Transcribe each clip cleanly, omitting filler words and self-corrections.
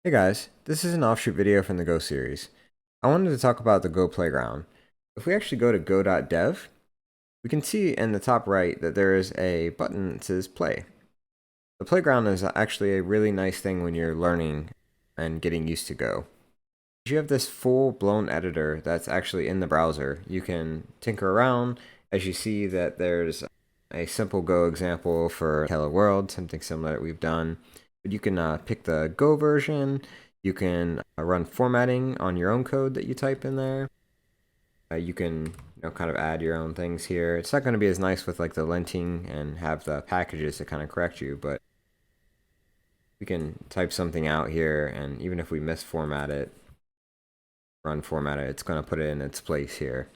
Hey guys, this is an offshoot video from the Go series. I wanted to talk about the Go Playground. If we actually go to go.dev, we can see in the top right that there is a button that says play. The playground is actually a really nice thing when you're learning and getting used to Go. You have this full-blown editor that's actually in the browser. You can tinker around as you see that there's a simple Go example for Hello World, something similar that we've done. But you can pick the Go version. You can run formatting on your own code that you type in there. You can kind of add your own things here. It's not going to be as nice with like the linting and have the packages to kind of correct you, but we can type something out here, and even if we misformat it, run format it, it's going to put it in its place here.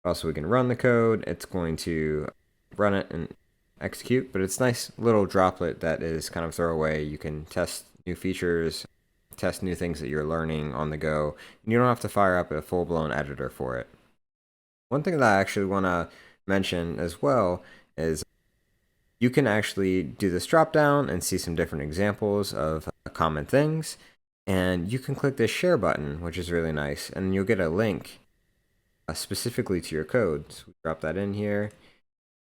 Also, we can run the code. It's going to run it and execute, but it's a nice little droplet that is kind of throwaway. You can test new features, test new things that you're learning on the go, and you don't have to fire up a full-blown editor for it. One thing that I actually want to mention as well is you can actually do this drop down and see some different examples of common things, and you can click this share button, which is really nice, and you'll get a link specifically to your code. So we drop that in here,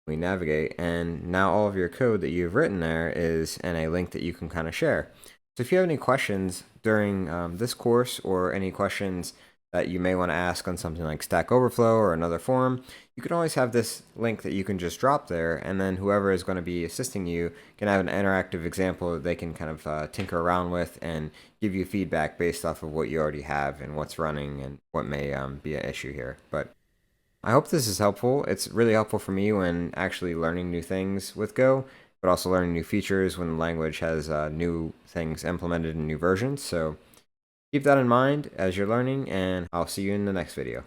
we navigate, and now all of your code that you've written there is in a link that you can kind of share. So if you have any questions during this course, or any questions that you may want to ask on something like Stack Overflow or another forum, you can always have this link that you can just drop there, and then whoever is going to be assisting you can have an interactive example that they can kind of tinker around with and give you feedback based off of what you already have and what's running and what may be an issue here. But I hope this is helpful. It's really helpful for me when actually learning new things with Go, but also learning new features when the language has new things implemented in new versions. So keep that in mind as you're learning, and I'll see you in the next video.